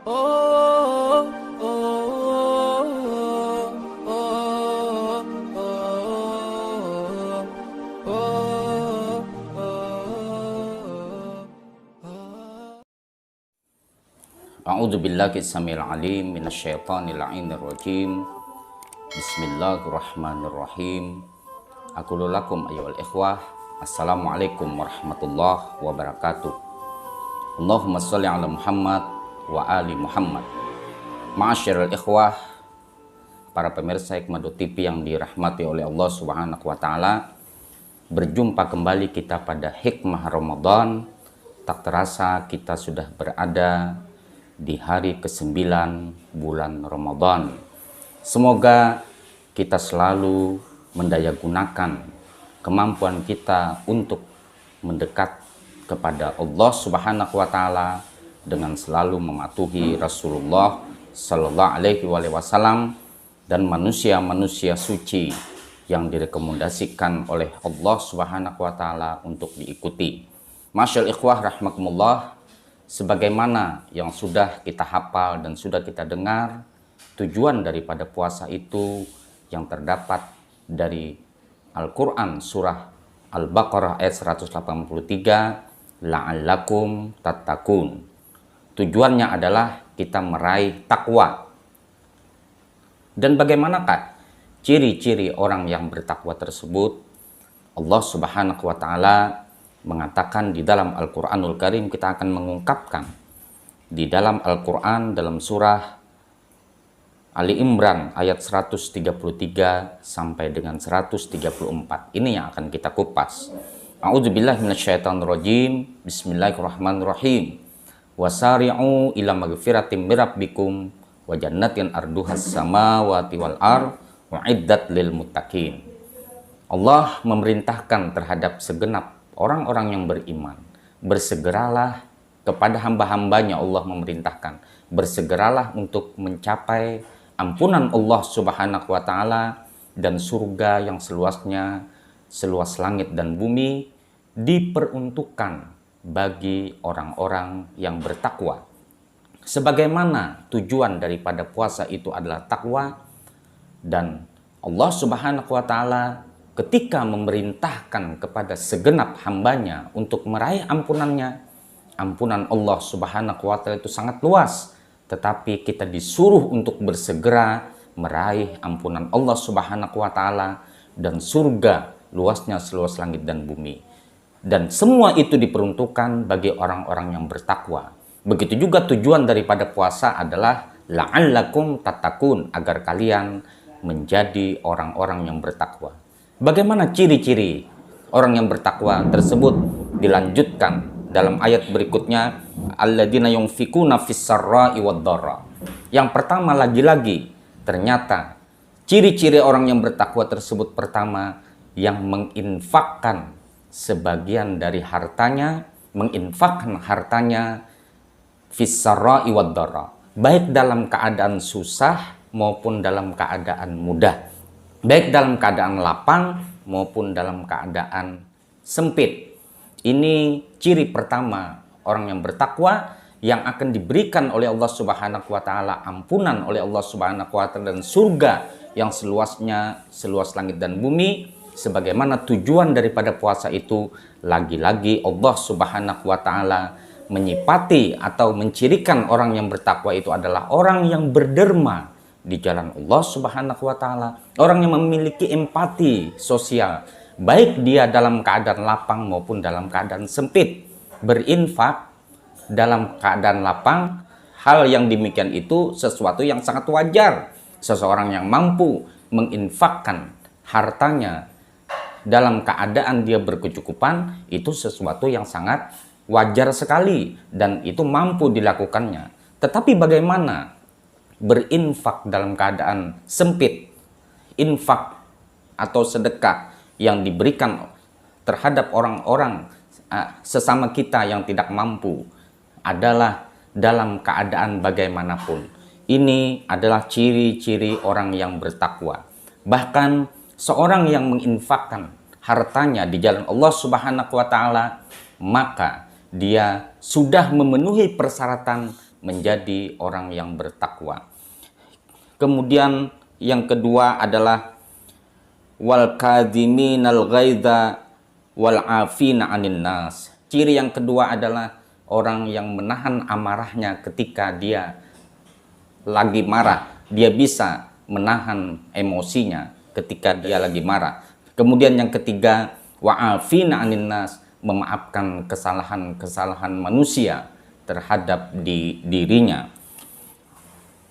Oh, oh, oh, oh, oh, oh. A'udzu billahi samil alim minasyaitonir rajim. Bismillahirrahmanirrahim. Aqulu lakum ayyuhal ikhwah, assalamualaikum warahmatullahi wabarakatuh. Allahumma shalli ala Muhammad wa ali Muhammad. Ma'asyiral ikhwah, para pemirsa Hikmah TV yang dirahmati oleh Allah Subhanahu wa taala, berjumpa kembali kita pada Hikmah Ramadan. Tak terasa kita sudah berada di hari ke-9 bulan Ramadan. Semoga kita selalu mendayagunakan kemampuan kita untuk mendekat kepada Allah Subhanahu wa taala dengan selalu mematuhi Rasulullah Sallallahu Alaihi Wasallam dan manusia-manusia suci yang direkomendasikan oleh Allah Subhanahu wa taala untuk diikuti. Masyaallah ikhwah rahmakumullah, sebagaimana yang sudah kita hafal dan sudah kita dengar, tujuan daripada puasa itu yang terdapat dari Al-Quran surah Al-Baqarah ayat 183, la'allakum tattaqun. Tujuannya adalah kita meraih takwa. Dan bagaimanakah ciri-ciri orang yang bertakwa tersebut? Allah Subhanahu wa taala mengatakan di dalam Al-Qur'anul Karim, kita akan mengungkapkan di dalam Al-Qur'an dalam surah Ali Imran ayat 133 sampai dengan 134. Ini yang akan kita kupas. A'udzubillahi minasyaitonirrajim. Bismillahirrahmanirrahim. Wasari'u ila magfiratim mirabbikum wa jannatin arduhas samawati wal ard uiddat lil muttaqin. Allah memerintahkan terhadap segenap orang-orang yang beriman, bersegeralah kepada hamba-hambanya. Allah memerintahkan bersegeralah untuk mencapai ampunan Allah Subhanahu wa taala dan surga yang seluasnya seluas langit dan bumi diperuntukkan bagi orang-orang yang bertakwa. Sebagaimana tujuan daripada puasa itu adalah takwa, dan Allah Subhanahu wa taala ketika memerintahkan kepada segenap hambanya untuk meraih ampunannya, ampunan Allah Subhanahu wa taala itu sangat luas, tetapi kita disuruh untuk bersegera meraih ampunan Allah Subhanahu wa taala dan surga luasnya seluas langit dan bumi. Dan semua itu diperuntukkan bagi orang-orang yang bertakwa. Begitu juga tujuan daripada puasa adalah la'allakum tattaqun, agar kalian menjadi orang-orang yang bertakwa. Bagaimana ciri-ciri orang yang bertakwa tersebut? Dilanjutkan dalam ayat berikutnya, alladzina yunfikuna fis-sarra'i wad-dharra. Yang pertama, lagi-lagi ternyata ciri-ciri orang yang bertakwa tersebut, pertama, yang menginfakkan sebagian dari hartanya, menginfakkan hartanya fis-sarra'i wad-dharra, baik dalam keadaan susah maupun dalam keadaan mudah, baik dalam keadaan lapang maupun dalam keadaan sempit. Ini ciri pertama orang yang bertakwa, yang akan diberikan oleh Allah Subhanahu wa taala ampunan oleh Allah Subhanahu wa taala dan surga yang seluasnya seluas langit dan bumi. Sebagaimana tujuan daripada puasa itu, lagi-lagi Allah Subhanahu wa taala menyipati atau mencirikan orang yang bertakwa itu adalah orang yang berderma di jalan Allah Subhanahu wa taala, orang yang memiliki empati sosial, baik dia dalam keadaan lapang maupun dalam keadaan sempit. Berinfak dalam keadaan lapang, hal yang demikian itu sesuatu yang sangat wajar. Seseorang yang mampu menginfakkan hartanya dalam keadaan dia berkecukupan, itu sesuatu yang sangat wajar sekali dan itu mampu dilakukannya. Tetapi bagaimana berinfak dalam keadaan sempit? Infak atau sedekah yang diberikan terhadap orang-orang sesama kita yang tidak mampu adalah dalam keadaan bagaimanapun. Ini adalah ciri-ciri orang yang bertakwa. Bahkan seorang yang menginfakkan hartanya di jalan Allah Subhanahu wa taala, maka dia sudah memenuhi persyaratan menjadi orang yang bertakwa. Kemudian yang kedua adalah wal kadhiminal ghaidha wal afina 'anil nas. Ciri yang kedua adalah orang yang menahan amarahnya ketika dia lagi marah. Dia bisa menahan emosinya ketika dia lagi marah. Kemudian yang ketiga, wa'afina 'anil nas, memaafkan kesalahan-kesalahan manusia terhadap dirinya.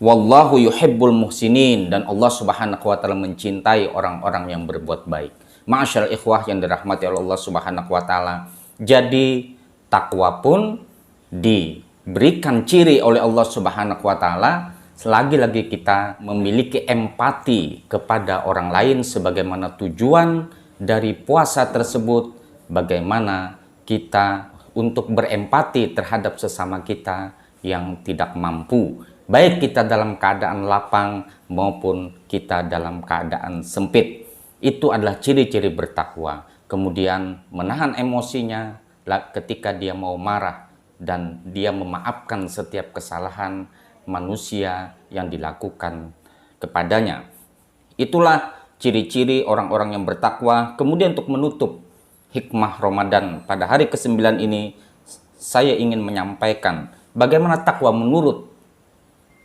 Wallahu yuhibbul muhsinin, dan Allah Subhanahu wa taala mencintai orang-orang yang berbuat baik. Ma'asyiral ikhwah yang dirahmati oleh Allah Subhanahu wa taala. Jadi takwa pun diberikan ciri oleh Allah Subhanahu wa taala selagi-lagi kita memiliki empati kepada orang lain, sebagaimana tujuan dari puasa tersebut, bagaimana kita untuk berempati terhadap sesama kita yang tidak mampu, baik kita dalam keadaan lapang maupun kita dalam keadaan sempit. Itu adalah ciri-ciri bertakwa. Kemudian menahan emosinya ketika dia mau marah, dan dia memaafkan setiap kesalahan manusia yang dilakukan kepadanya. Itulah ciri-ciri orang-orang yang bertakwa. Kemudian untuk menutup hikmah Ramadan pada hari ke-9 ini, saya ingin menyampaikan bagaimana takwa menurut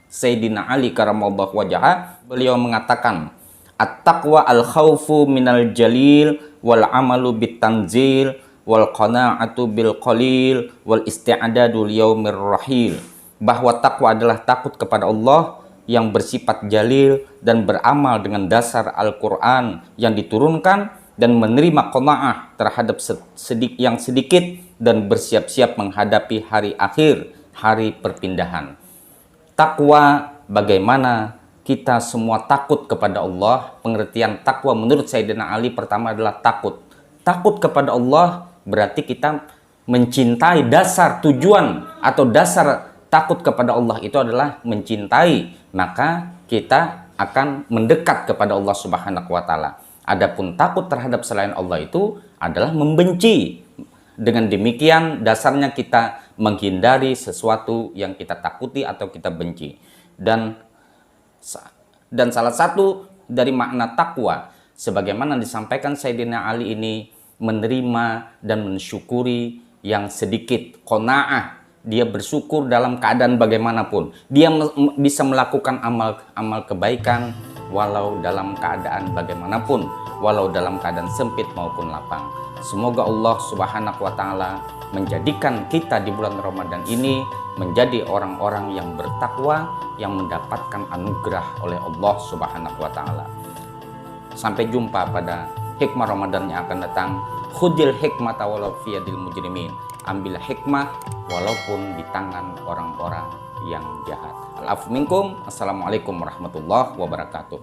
Sayyidina Ali karamallahu wajhah. Beliau mengatakan, at-taqwa al-khawfu minal jalil wal amalu bitanzil wal qana'atu bil qalil wal isti'adadu liyaumir rahil. Bahwa takwa adalah takut kepada Allah yang bersifat jalil dan beramal dengan dasar Al-Quran yang diturunkan, dan menerima qana'ah terhadap yang sedikit, dan bersiap-siap menghadapi hari akhir, hari perpindahan. Takwa, bagaimana kita semua takut kepada Allah. Pengertian takwa menurut Sayyidina Ali pertama adalah takut. Takut kepada Allah berarti kita mencintai, dasar tujuan atau dasar takut kepada Allah itu adalah mencintai, maka kita akan mendekat kepada Allah Subhanahu wa taala. Adapun takut terhadap selain Allah itu adalah membenci. Dengan demikian dasarnya kita menghindari sesuatu yang kita takuti atau kita benci. Dan salah satu dari makna takwa, sebagaimana disampaikan Sayyidina Ali ini, menerima dan mensyukuri yang sedikit, qanaah. Dia bersyukur dalam keadaan bagaimanapun. Dia bisa melakukan amal kebaikan walau dalam keadaan bagaimanapun, walau dalam keadaan sempit maupun lapang. Semoga Allah Subhanahu wa taala menjadikan kita di bulan Ramadan ini menjadi orang-orang yang bertakwa, yang mendapatkan anugerah oleh Allah Subhanahu wa taala. Sampai jumpa pada hikmah Ramadan yang akan datang. Khudil hikmata walau fi yadil mujrimin. Ambil hikmah walaupun di tangan orang-orang yang jahat. Al-afu minkum. Assalamualaikum warahmatullahi wabarakatuh.